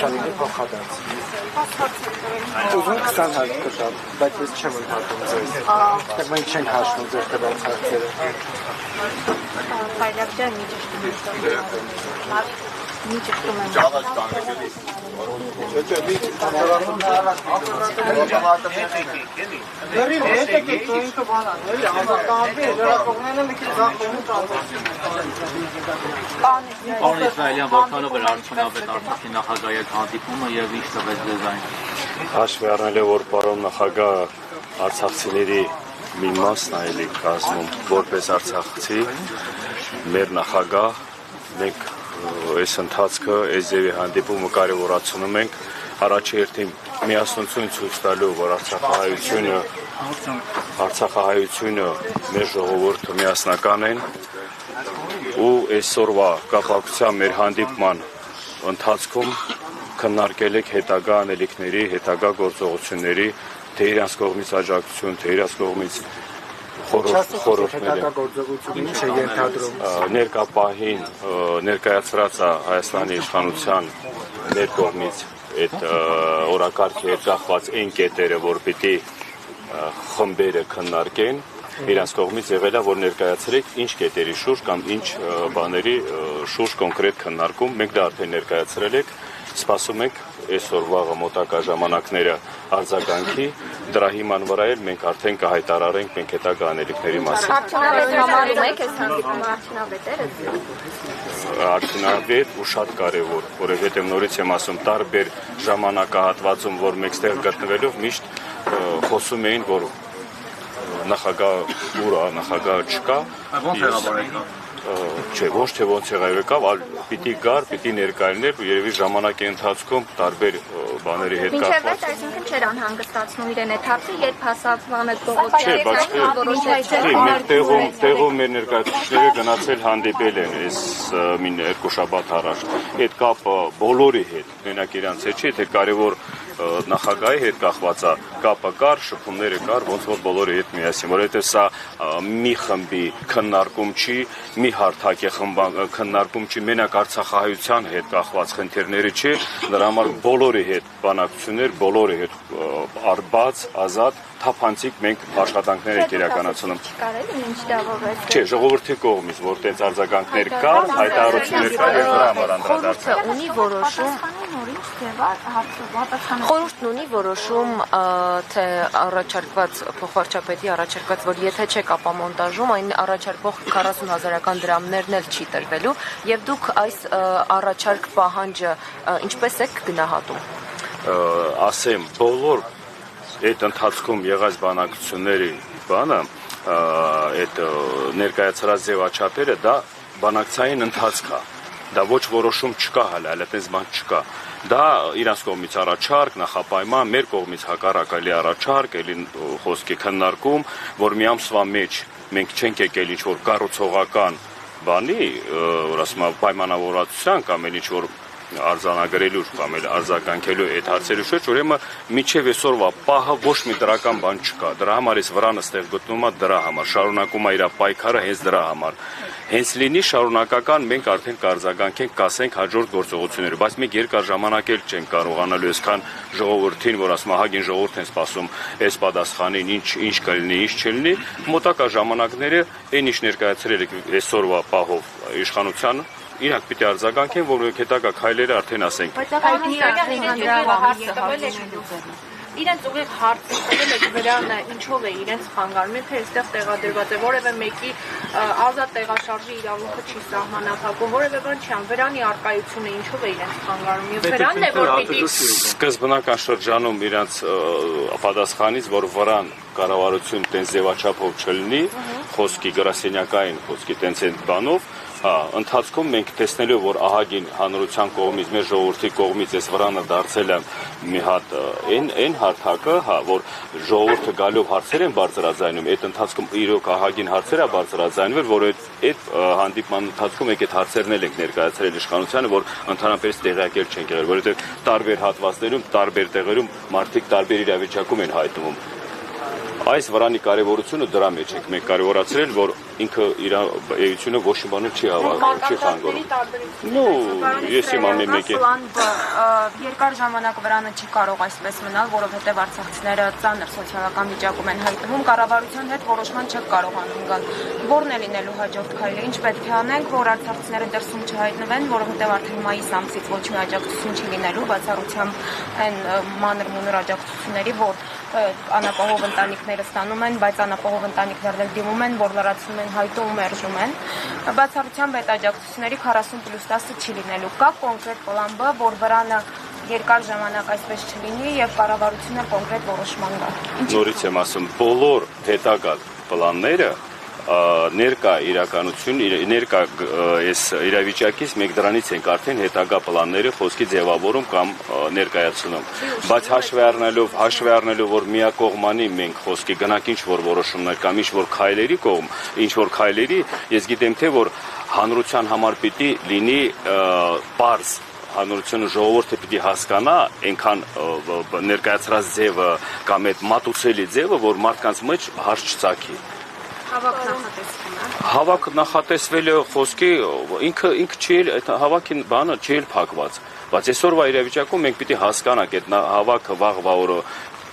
Կալինի փոխադարձ։ Ուզում 20 հազար կտամ, բայց ես չեմ ընդհատում ձեզ։ Դեռ մենք չենք հաշվում ձեր տված հարցերը։ Բայրակտար մի ճշտում եմ։ Պարոն Իսրայելյան, որքանով էր արդյունավետ Արցախի նախագահի հանդիպումը եւ ինչ տվեց ձեզ այն։ Հաշվի առնելով, որ պարոն նախագահը արցախցիների մի մասն այլի կազմում, որպես արցախցի, մեր նախագահ, մենք այս ընթացքը, այս ձևի հանդիպումը կարևորացնում ենք, առաջի հերթին միասնություն ցույց տալու, որ Արցախահայությունը մեր ժողովուրդը միասնական են ու այսօրվա կապակցությամբ մեր հանդիպման ընթացքում քննարկել եք հետագա անելիքների, հետագա գործողությունների, թե իրանց կողմից աջակցություն, թե իրանց կողմից խորհուրդներ ներկա պահին ներկայացրած է Հայաստանի իշխանության մեր կողմից այդ օրակարգի հետ կախված այն կետերը, որ պիտի խմբերը քննարկեն, իրանց կողմից եղել է, որ ներկայացրեք ինչ կետերի շուրջ կամ ինչ բաների շուրջ կոնկրետ քննարկում, մենք դա արդեն ներկայացրել ենք, սպասում ենք այսօր վաղը մոտակա ժամանակները արձագանքի, դրա հիման վրա էլ մենք արդեն կհայտարարենք մենք հետագա անելիքների մասին։ Արդյունավետ համարում եք այս հանդիպումը արդյունավետ էր։ Արդյունավետ ու շատ կարևոր, որովհետև նորից եմ ասում, տարբեր ժամանակահատվածում, որ մենք ստեղ գտնվելով միշտ խոսում էին, որ նախագահ ուր է, նախագահ չկա։ Չէ, ոչ թե ոնց եղավ եկավ, այլ պիտի գար, պիտի ներկայացներ ու երևի ժամանակի ընթացքում տարբեր բաների հետ կապված։ Մինչև այդ այսինքն չէր անհանգստացնում իրեն այդ հարցը, երբ հասածվան եք տեղում մեր ներկայացուցիչները գնացել հանդիպել են այս մի երկու շաբաթ առաջ։ Այդ կապը բոլորի հետ, մենակ իրանց հետ չի, թե կարևոր նախագահի հետ կախված է, կապը կար, շփումները կար, ոնց որ բոլորի հետ միասին, որովհետև սա մի խմբի քննարկում չի, մի հարթակի քննարկում չի, մենակ Արցախահայության հետ կախված խնդիրները չի, դրա համար բոլորի հետ բանակցություններ, բոլորի հետ արբաց, ազատ, թափանցիկ մենք աշխատանքներ ենք իրականացնում։ Չէ, ժողովրդի կողմից, որ տենց արձագանքներ կար, հայտարարություններ կար, եւ դրա համար անդրադարձա։ Խորհուրդն ունի որոշում, թե առաջարկված փոխվարչապետի առաջարկված, որ եթե չեք ապամոնտաժում, այն առաջարկվող 40,000 դրամներն էլ չի տրվելու, եւ դուք այս առաջարկ պահանջը ինչպես եք գնահատում։ Ասեմ, բոլոր այդ ընթացքում եղած բանակցությունների բանը, այդ ներկայացրած ձևաչափերը, դա բանակցային ընթացք է, դա ոչ որոշում չկա հələ, այլապես բան չկա։ Դա իրանց կողմից առաջարկ, նախապայման, մեր կողմից հակառակալի առաջարկ, էլի խոսքի քննարկում, որ մի ամսվա մեջ մենք չենք եկել ինչ-որ կառուցողական բանի, որ ասում եմ պայմանավորվածության կամ ինչ-որ արձանագրելու կամ արձագանքելու այդ հարցերի շուրջ, ուրեմն միջև այսօրվա պահը ոչ մի դրական բան չկա։ Դրա համար էս վրանը ստեղ գտնում է դրա համար, շարունակում է իր պայքարը հենց դրա համար։ Հենց լինի շարունակական մենք արդեն կարձագանքենք, կասենք հաջորդ գործողությունները, բայց մենք երկար ժամանակ էլ չենք կարողանալու այսքան ժողովրդին, որ ասում հագին ժողովուրդ են սպասում այս պատասխանին, ինչ կլինի, ինչ չլինի, մոտակա ժամանակները այն ինչ ներկայացրել եք այսօրվա պահով իշխանությանը, իրանք պիտի արձագանքեն, որ հետագա քայլերը արդեն ասենք։ Իրենց ուղիղ հարց տվել եք վրանը ինչով է իրենց խանգարում, թե այստեղ տեղադրված է, որևէ մեկի ազատ տեղաշարժի իրավունքը չի սահմանափակում, որևէ բան չի, վրանի առկայությունը ինչով է իրենց խանգարում, եւ վրանն է, որ պիտի սկզբնական շրջանում իրենց պատասխանից, որ վրան կառավարություն տենց ձևաչափով չլինի, խոսքի գրասենյակային խոսքի տենց այդ բանով, ընթացքում մենք տեսնելով, որ ահագին հանրության կողմից, մեր ժողովրդի կողմից այս վրանը դարձել է մի հատ այն հարթակը, որ ժողովուրդը գալով հարցեր են բարձրաձայնում, այդ ընթացքում իրոք ահագին հարցեր է բարձրաձայնվել, որ այդ հանդիպման ընթացքում եք այդ հարցերն էլ եք ներկայացրել իշխանությանը, որ ընդհանրապես տեղյակել չենք եղել, որովհետև տարբեր հատվածներում, տարբեր տեղերում մարդիկ տարբեր իրավիճակում են հայտնվում։ Այս վրանի կարևորությունը դրա մեջ է։ Մենք կարևորացրել, որ ինքը իր էությունը ոչ մի բանով չի խանգարում։ Ну, если մամի մեկը երկար ժամանակ վրանը չի կարող այսպես մնալ, որովհետև արցախցիները ծանր սոցիալական վիճակում են հայտնվում, կառավարության հետ որոշման չեք կարողանում գալ։ Որն է լինելու հաջորդ քայլը, ինչ պետք է անենք, որ արցախցիները դրսում չհայտնվեն, որովհետև արդեն մայիս ամսից ոչ մի աջակցություն չի լինելու, բացառությամբ այն մանր-մունր աջակցությունների, որ անապահով ընտանիքները ստանում են, բայց անապահով ընտանիքներն էլ դիմում են, որ լրացնում են, հայտում ու մերժում են։ Բացառությամբ այդ աջակցությունների 40+10-ը չի լինելու։ Կա կոնկրետ պլան B, որ վրանը երկար ժամանակ այսպես չլինի եւ կառավարությունը կոնկրետ որոշման գա։ նորից եմ ասում, բոլոր հետագա պլանները ներկա իրականություն, ներկա այս իրավիճակից մենք դրանից ենք արդեն հետագա պլանները խոսքի ձևավորում կամ ներկայացնում։ Բայց հաշվի առնելով, որ միակողմանի մենք խոսքի գնանք ինչ-որ որոշումներ կամ ինչ-որ քայլերի կողմ, ինչ-որ քայլերի, ես գիտեմ թե որ հանրության համար պիտի լինի պարզ հանրությունը ժողովուրդը պիտի հասկանա այնքան ներկայացրած ձևը կամ այդ մատուցելի ձևը, որ մարդկանց մեջ հարց չծագի։ Հավաք նախատեսվել է խոսքի ինքը չի այդ հավաքի բանը չի փակված, բայց այսօրվա իրավիճակում մենք պիտի հասկանանք այդ հավաքը վաղվա օրը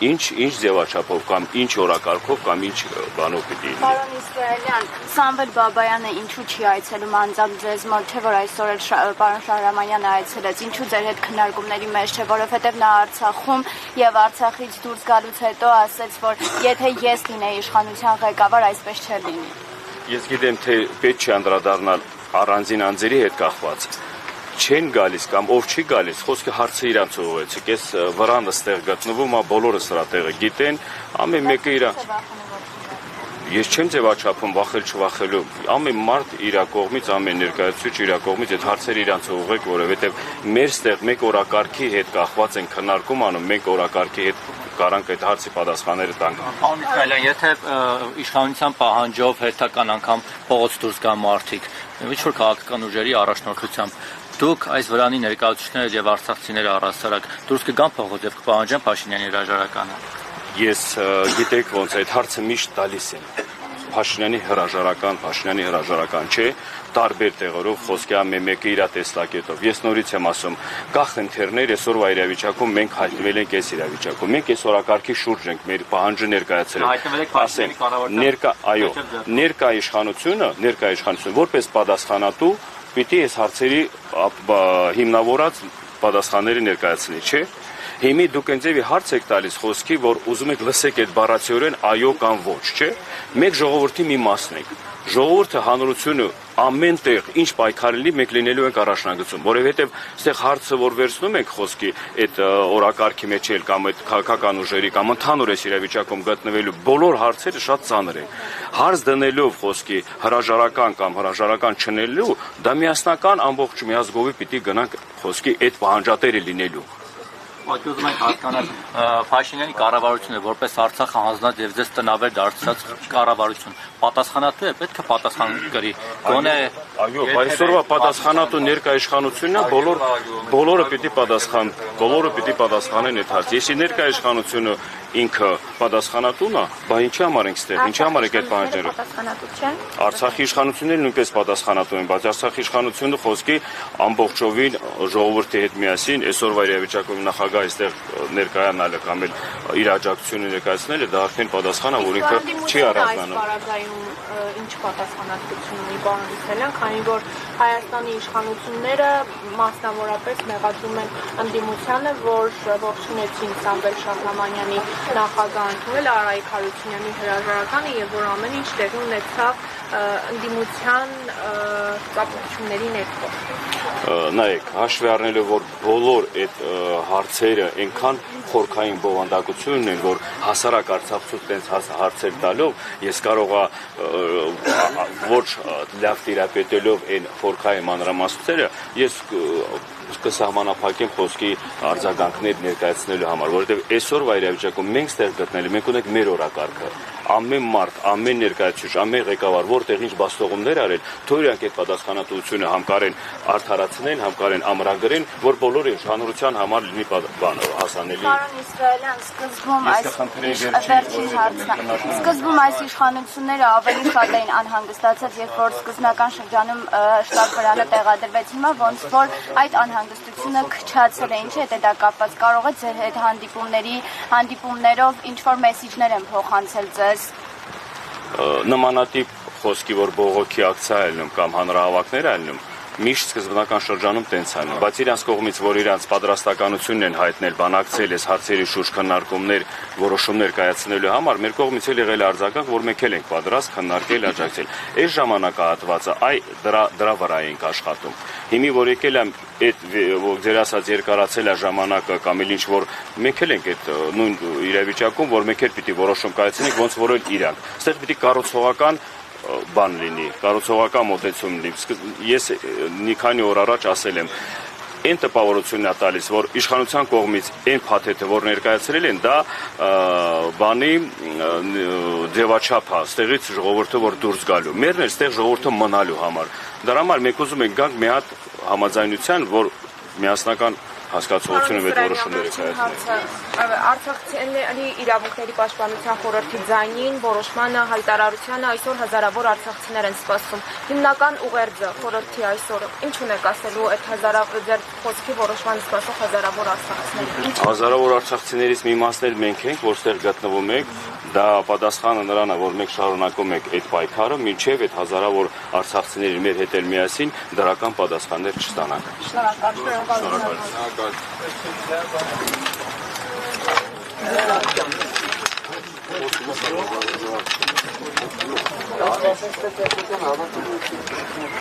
ինչ ձևաչափով կամ ինչ օրակարգով կամ ինչ բանով պիտի լինի։ Պարոն Իսրայելյան, Սամվել Բաբայանը ինչու չի այցելում անձամբ ձեզ մոտ, թե որ այսօր էլ պարոն Շահրամանյանը այցելեց, ինչու ձեր հետ քննարկումների մեջ չէ, որովհետև նա Արցախում եւ Արցախից դուրս գալուց հետո ասաց, որ եթե ես լինեի իշխանության ղեկավար, այսպես չէր լինի։ Ես գիտեմ, թե պետք չի անդրադառնալ առանձին անձերի հետ կախված։ Չեն գալիս կամ ով չի գալիս, խոսքը հարցը իրանց ուղղեցիք, ես վրանը ստեղ գտնվում, բոլորը սրա տեղը գիտեն, ամեն մեկը իր Ես չեմ ձևաչափում վախել չվախելու, ամեն մարդ իր կողմից, ամեն ներկայացուցիչ իր կողմից այդ հարցերը իրանց ուղղեք, որովհետև մեր ստեղ մեկ օրակարգի հետ կախված են քննարկում անում, մեկ օրակարգի հետ կարանք այդ հարցի պատասխանները տանք։ Պարոն Իսրայելյան, եթե իշխանության պահանջով հերթական անգամ փողոց դուրս գան մարդիկ, ինչ-որ քաղաքական ուժերի առաջնորդությամբ, դուք այս վրանի ներկայացուցիչները եւ արցախցիները առհասարակ դուրս կգան փողոց եւ կպահանջեն Փաշինյանի հրաժարականը։ Ես գիտեք ոնց այդ հարցը միշտ տալիս եմ։ Փաշինյանի հրաժարական չէ, տարբեր տեղերով խոսքի ամեն մեկը իր տեսլակետով։ Ես նորից եմ ասում, կա խնդիրներ այսօրվա իրավիճակում մենք հայտնվել ենք այս իրավիճակում։ Մենք այս օրակարգի շուրջ ենք մեր պահանջը ներկայացրել։ Ներկա իշխանությունը որպես պատասխանատու պիտի այս հարցերի հիմնավորած պատասխանները ներկայացնի, չէ՞։ Հիմի դուք ընձևի հարց եք տալիս խոսքի, որ ուզում եք լսեք այդ բառացիորեն այո կամ ոչ, չէ՞։ Մենք ժողովրդի մի մասն ենք։ Ժողովուրդը հանրությունը ամեն տեղ ինչ պայքար լինի, մենք լինելու ենք առաջնագծում, որովհետև այստեղ հարցը որ վերցնում ենք խոսքի այդ օրակարգի մեջ էլ կամ այդ քաղաքական ուժերի կամ ընդհանուր այս իրավիճակում գտնվելու բոլոր հարցերը շատ ծանր են։ Հարց դնելով խոսքի հրաժարական կամ հրաժարական չնելու, դա միասնական ամբողջ միազգովի պիտի գնանք խոսքի այդ պահանջատերը լինելու։ Բայց ուզում ենք հասկանալ Փաշինյանի կառավարությունը որպես Արցախը հանձնած եւ ձեզ տնավեր դարձած կառավարություն պատասխանատու է, պետք է պատասխան կրի։ Գոնե այո, այսօրվա պատասխանատու ներկա իշխանությունն է, բոլորը պիտի պատասխանեն այդ հարցը։ Если ներկա իշխանությունը ինքը պատասխանատուն է, բա ինչի համար ենք ստեղ, ինչի համար եք այդ պահանջները։ Պատասխանատու չեն։ Արցախի իշխանությունները նույնպես պատասխանատու են, բայց Արցախի իշխանությունը խոսքի ամբողջովին ժողովրդի հետ միասին այսօրվա իրավիճակում նախագահ այստեղ ներկայանալը կամ էլ իր աջակցությունը ներկայացնելը դա արդեն պատասխան է, որ ինքը չի առանձնանում։ Ինչ պատասխանատվություն ունի պարոն Իսրայելյան, քանի որ Հայաստանի իշխանությունները մասնավորապես մեղադրում են ընդդիմությանը, որ ողջունեցին Սամվել Շահրամանյանի նախագահ ընդունել Արայիկ Հարությունյանի հրաժարականը եւ որ ամեն ինչ տեղի ունեցավ ընդդիմության կապությունների ներքո։ Նայեք, հաշվի առնելով, որ բոլոր այդ հարցերը այնքան խորքային բովանդակությունն են, որ հասարակ արցախցու տենց հարցեր տալով, ես կարողա ոչ լավ տիրապետելով այն խորքային մանրամասները, ես կսահմանափակեմ խոսքի արձագանքներ ներկայացնելու համար, որովհետև այսօրվա իրավիճակում մենք ստեղ գտնելու, մենք ունենք մեր օրակարգը, ամեն մարդ, ամեն ներկայացուցիչ, ամեն ղեկավար, որտեղ ինչ բաստողումներ արել, թող իրանք այդ պատասխանատվությունը համ կարեն արդարացնեն, համ կարեն ամրագրեն, որ բոլորը հանրության համար լինի հասանելի։ Պարոն Իսրայելյան, սկզբում այս իշխանությունները ավելի շատ էին անհանգստացած, երբ որ սկզբնական շրջանում շտաբ վրանը տեղադրվեց, հիմա ոնց որ այդ անհանգստությունը քչացել է, ինչի հետ է դա կապված, կարող է ձեր հետ հանդիպումներով ինչ-որ մեսիջներ են փոխանցել ձեզ։ Նմանատիպ խոսքի, որ բողոքի ակցիա ելնում կամ հանրահավաքներ ելնում, միշտ սկզբնական շրջանում տենց անում, բայց իրանց կողմից, որ իրանց պատրաստականությունն են հայտնել բանակցել այս հարցերի շուրջ քննարկումներ, որոշումներ կայացնելու համար, մեր կողմից էլ եղել է արձագանք, որ մենք էլ ենք պատրաստ քննարկել, աջակցել։ Այս ժամանակահատվածը դրա վրա ենք աշխատում։ Հիմի որ եկել եմ այդ ձեր ասած երկարացել է ժամանակը կամ էլ ինչ որ մենք էլ ենք այդ նույն իրավիճակում, որ մենք էլ պիտի որոշում կայացնենք, ոնց որ էլ իրանք։ Այստեղ պիտի կառուցողական բան լինի, կառուցողական մոտեցում լինի։ Ես մի քանի օր առաջ ասել եմ, այն տպավորությունն է տալիս, որ իշխանության կողմից այն փաթեթը, որ ներկայացրել են, դա բանի ձևաչափ է, ստեղից ժողովուրդը որ դուրս գալու։ Մերն էլ ստեղ ժողովուրդը մնալու համար։ Դրա համար մենք ուզում ենք գանք մի հատ համաձայնության, որ միասնական հասկացողությունը այդ որոշումները կայացնենք։ Արցախցիների իրավունքների պաշտպանության խորհրդի ձայնին որոշմանը հայտարարությանը այսօր հազարավոր արցախցիներ են սպասում։ Հիմնական ուղերձը խորհրդի այսօր ինչ ունեք ասելու այդ ձեր խոսքի որոշմանը սպասող հազարավոր արցախցիներին։ Հազարավոր արցախցիներից մի մասն էլ մենք ենք, որ ստեղ գտնվում ենք, դա պատասխանը նրան է, որ մենք շարունակում ենք այդ պայքարը, մինչև այդ հազարավոր արցախցիների մեր հետ էլ միասին դրական պատասխաններ չստանանք։ Շնորհակալ եմ։